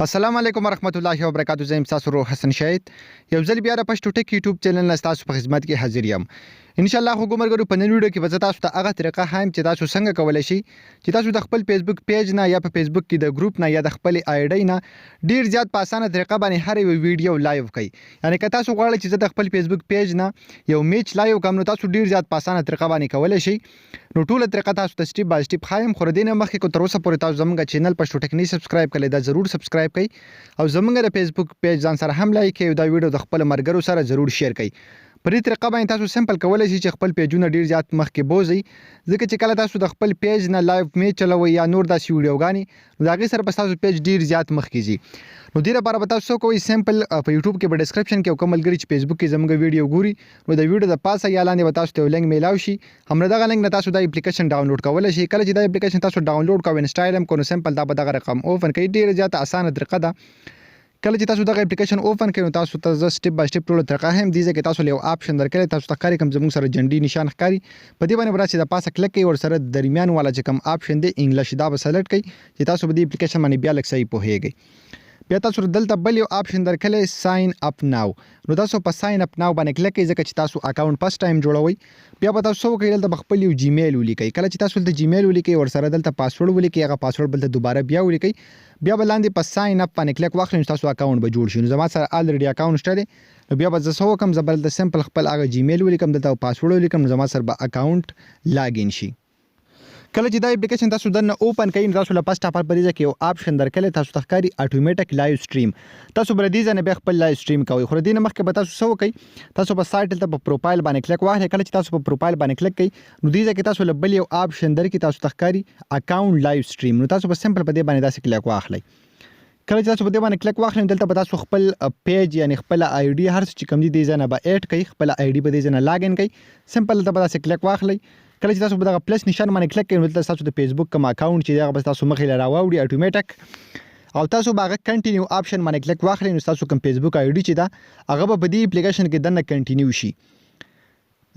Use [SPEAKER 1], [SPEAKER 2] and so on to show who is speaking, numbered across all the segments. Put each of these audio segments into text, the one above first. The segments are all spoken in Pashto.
[SPEAKER 1] السلام علیکم ورحمت الله وبرکاتہ. زم تاسو روح حسن شاهد یو ځل بیا د پښتو ټک یوټیوب چینل نه تاسو په خدمت کې حاضر یم. ان شاء الله حکومت په نن ویډیو کې به تاسو ته هغه طریقه هایم چې تاسو څنګه کولای شئ چې تاسو د خپل فیسبوک پیج نه یا په فیسبوک کې د ګروپ نه یا د خپل آی ډی نه ډیر زیات په اسانه طریقه باندې هر یو ویډیو لایو کړئ. یعنی که تاسو غواړئ چې د خپل فیسبوک پیج نه یو میچ لایو کوم نو تاسو ډیر زیات په اسانه طریقه باندې کولای شئ. نو ټول طریقه تاسو ته سټیپ بای سټیپ خایم. خو دینه مخکې کو تر اوسه پورې تاسو زموږ چینل پښتو ټک نه سبسکرایب کړئ دا ضرور سبسکرایب کړئ او زموږ د فیسبوک پیج ځان سره هم لایک کړئ او دا ویډیو د خپل مرګرو سره ضرور شیر کړئ. په دې طریقه باندې تاسو سمپل کولای شئ چې خپل پیجونه ډیر زیات مخکې بوزئ ځکه چې کله تاسو د خپل پیج نه لایو میچ چلوئ یا نور داسې ویډیوګانې نو د هغې سره به تاسو پیج ډیر زیات مخکې ځي. نو دې لپاره به تاسو څه کوئ سمپل په یوټیوب کې به ډسکرپشن کې یو کوم ملګري چې فیسبوک کې زموږ ویډیو ګوري نو د ویډیو د پاسه یا لاندې به تاسو ته یو لینک میلاو شي. همدا دغه لینک نه تاسو د اپلیکیشن ډاونلوډ کولی شئ. کله چې دا اپلیکیشن تاسو ډاونلوډ کوئ انسټال هم کو نو سمپل دا به دغه رقم اوپن کوي. ډیره زیاته اسانه طریقه ده. کله چې تاسو دغه اپلیکیشن اوپن کړئ نو تاسو ته زه سټیپ بای سټیپ ټول طریقه هم دي چې تاسو له یو آپشن درکړی تاسو ته ښکاري کوم زموږ سره جنډي نشان ښکاري په دې باندې به راسي د پاسه کلیک کوئ ورسره درمیان والا چې کوم آپشن دی انګلیش دا به سلیکټ کړئ چې تاسو به دې اپلیکیشن باندې بیا لږ صحیح پوهیږئ. بیا تاسو دلته بل یو آپشن درکړی ساين اپ ناو نو تاسو په ساين اپ ناو باندې کلیک کړئ ځکه چې تاسو اکاونټ فرست ټایم جوړوئ. بیا به تاسو وکړئ دلته خپل یو جیمیل ولیکئ. کله چې تاسو دلته جیمیل ولیکئ ورسره دلته پاسورډ ولیکئ هغه پاسورډ بل ته دوباره بیا ولیکئ. بیا به لاندې په ساين اپ باندې کلیک واخلئ نو تاسو اکاونټ به جوړ شي. نو زما سره الریډي اکاونټ شته دی نو بیا به زه څه وکړم زه به دلته سمپل خپل هغه جیمیل ولیکم دلته پاسورډ ولیکم نو زما سره به اکاونټ لاګین شي. کله چې دا اپلیکیشن تاسو دنه اوپن کړئ نو تاسو له پاسټ اپر پریزه کې یو آپشن درکړی تاسو ته ښکاري اتوماتیک لایو سټریم. تاسو بل دې ځنه به خپل لایو سټریم کوئ. خو دې نه مخکې به تاسو څه وکړئ تاسو په سایټ ته په پروفایل باندې کلیک واخلئ. کله چې تاسو په پروفایل باندې کلیک کړئ نو دې ځکه تاسو له بل یو آپشن درکې تاسو ته ښکاري اکاونټ لایو سټریم نو تاسو په سمپل په دې باندې داسې کلیک واخلئ. کله چې تاسو په دې باندې کلیک واخلئ دلته به تاسو خپل پیج یعنی خپل آی ډي هر څه چې کوم دي دې ځنه به اډ کړئ خپل آی ډي به دې ځنه لاګ ان کړئ. سمپل دلته به داسې کلیک واخلئ. کله چې تاسو په دغه پلس نشان باندې کلیک کړئ نو دلته تاسو د فیسبوک کوم اکاونټ چې هغه به تاسو مخې له راوړي اتوماتیک او تاسو به هغه کنټینیو آپشن باندې کلیک واخلئ نو تاسو کوم فیسبوک آی ډي چې دا هغه به په دې اپلیکیشن کې دنه کنټینیو شي.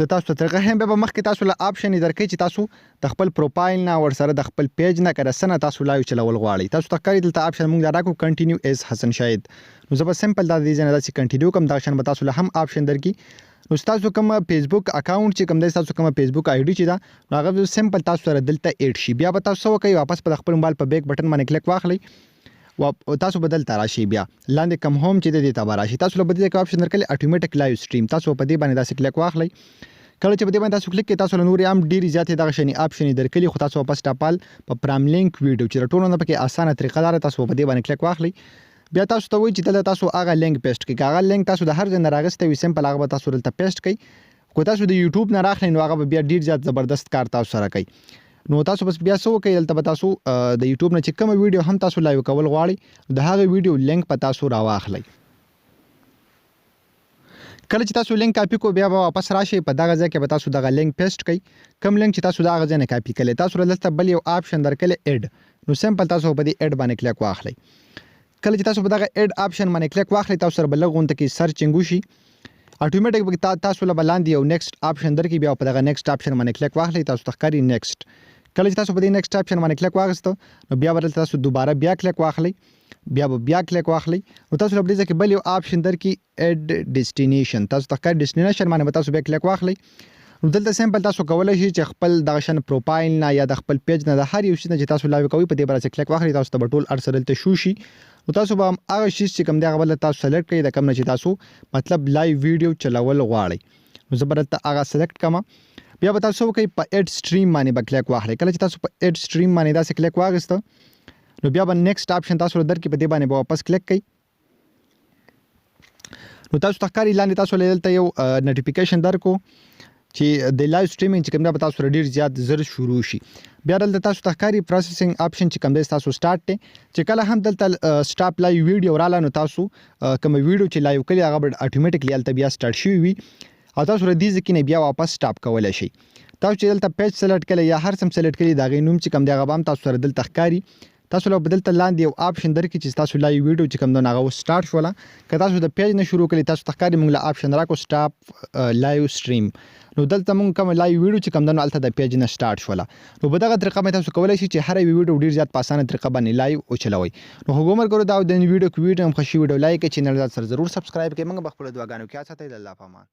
[SPEAKER 1] د تاسو ته طریقه هم به مخکې تاسو له آپشن درکړي چې تاسو د خپل پروفایل نه ورسره د خپل پیج نه کړه سنه تاسو لایو چلول غواړئ. تاسو ته ښکاري دلته آپشن موږ راکو کنټینیو ایز حسن شاهد نو زه به سمپل دا دې ځنه داسې کنټینیو کوم دا شان به تاسو له هم آپشن درکړي. نو تاسو کوم فیسبوک اکاونټ چې کوم دی تاسو کوم فیسبوک آی ډي چې دا هغه سمپل تاسو سره دلته اډ شي. بیا به تاسو وکړئ واپس په خپل موبایل په بیک بٹن باندې کلیک واخلئ او تاسو بدل تراشي. بیا لاندې کم هوم چې د دې تبا راشي تاسو له بدل کې آپشن درکړي اتوماتیک لایو سټریم تاسو په دې باندې داسې کلیک واخلئ. کله چې په دې باندې تاسو کلیک کړئ تاسو له نورې هم ډېرې زیاتې دغه شانې آپشنې درکړي خو تاسو واپس ټاپال په پرام لینک ویډیو چې د ټولو نه پکې اسانه طریقه لاره تاسو په دې باندې کلیک واخلئ. بیا تاسو ته وایي چې دلته تاسو هغه لینک پیسټ کړئ. هغه لینک تاسو د هر ځای نه راغستی وي سمپل هغه به تاسو دلته پیسټ کړئ. خو تاسو د یوټیوب نه راخلئ نو هغه به بیا ډېر زیات زبردست کار تاسو سره کوي. نو تاسو بس بیا څه وکړئ دلته به تاسو د یوټیوب نه چې کومه ویډیو هم تاسو لایو کول غواړئ د هغه ویډیو لینک په تاسو راواخلئ. کله چې تاسو لینک کاپی کو بیا به واپس راشئ په دغه ځای کې به تاسو دغه لینک پیسټ کړئ. کوم لینک چې تاسو دغه ځای نه کاپی کړئ تاسو دلته بل یو آپشن درکړی اډ نو سمپل تاسو په دې اډ باندې کلیک واخلئ. کله چې تاسو په دغه اډ آپشن باندې کلیک واخلئ تاسو سره بل غونډه کې سرچینګ وشي اتوماتیک به تاسو له بلاندې یو نیکسټ آپشن درکې بیا په دغه نیکسټ آپشن باندې کلیک واخلئ تاسو ته ښکاري نیکسټ. کله چې تاسو په دې نیکسټ آپشن باندې کلیک واغسته نو بیا ورته تاسو دوباره بیا کلیک واخلئ. بیا به بیا کلیک واخلئ نو تاسو له دې ځکه بل یو آپشن درکې اډ ډیسټینیشن تاسو ته ښکاري ډیسټینیشن باندې به تاسو بیا کلیک واخلئ. نو دلته سمپل تاسو کولی شئ چې خپل دغه شان پروفایل نه یا د خپل پیج نه د هر یو شي نه چې تاسو لایو کوئ په دې باندې کلیک واخلئ تاسو ته به ټول هر څه دلته شو شي. نو تاسو به هغه شي چې کوم دی هغه بل تاسو سلیکټ کړئ د کوم نه چې تاسو مطلب لایو ویډیو چلول غواړئ. نو زه به دلته هغه سلیکټ کړم. بیا به تاسو وکړئ په اډ سټریم باندې به کلیک واخلئ. کله چې تاسو په اډ سټریم باندې داسې کلیک واغسته نو بیا به نیکسټ آپشن تاسو درکې په دې باندې به واپس کلیک کړئ. نو تاسو ته ښکاري لاندې تاسو له دلته یو نوټیفیکیشن درکو چې د لایو سټریمینګ چې کوم دا به تاسو ډېر زیات زر شروع شي. بیا دلته تاسو ته ښکاري پروسیسینګ آپشن چې کوم دی تاسو سټارټ دی چې کله هم دلته سټاپ لایو ویډیو رااله نو تاسو کوم ویډیو چې لایو کړي هغه به اتوماتیکلی هلته بیا سټارټ شوي وي او تاسو له دې ځای نه بیا واپس سټاپ کولی شئ. تاسو چې دلته پیج سلیکټ کړئ یا هر څه سلیکټ کړئ د هغې نوم چې کوم دی هغه به هم تاسو سره دلته ښکاري تاسو له بدلته لاندې یو آپشن درکې چې تاسو لایو ویډیو چې کوم دغه سٹارټ شوله که تاسو د پیج نه شروع کړئ تاسو تخکاری موږ له آپشن راکو سټاپ لایو سټریم نو دلته موږ کوم لایو ویډیو چې کوم دنو الته د پیج نه سٹارټ شوله نو په دغه طریقه مې تاسو کولای شئ چې هر یو ویډیو ډیر زیات په اسانه طریقه باندې لایو او چلوي نو هغومر ګورو دا د ویډیو کو ویډیو هم خوشي ویډیو لایک چې نه سره ضرور سبسکرایب کړئ موږ خپل دعاګانو کې ساتي الله پامان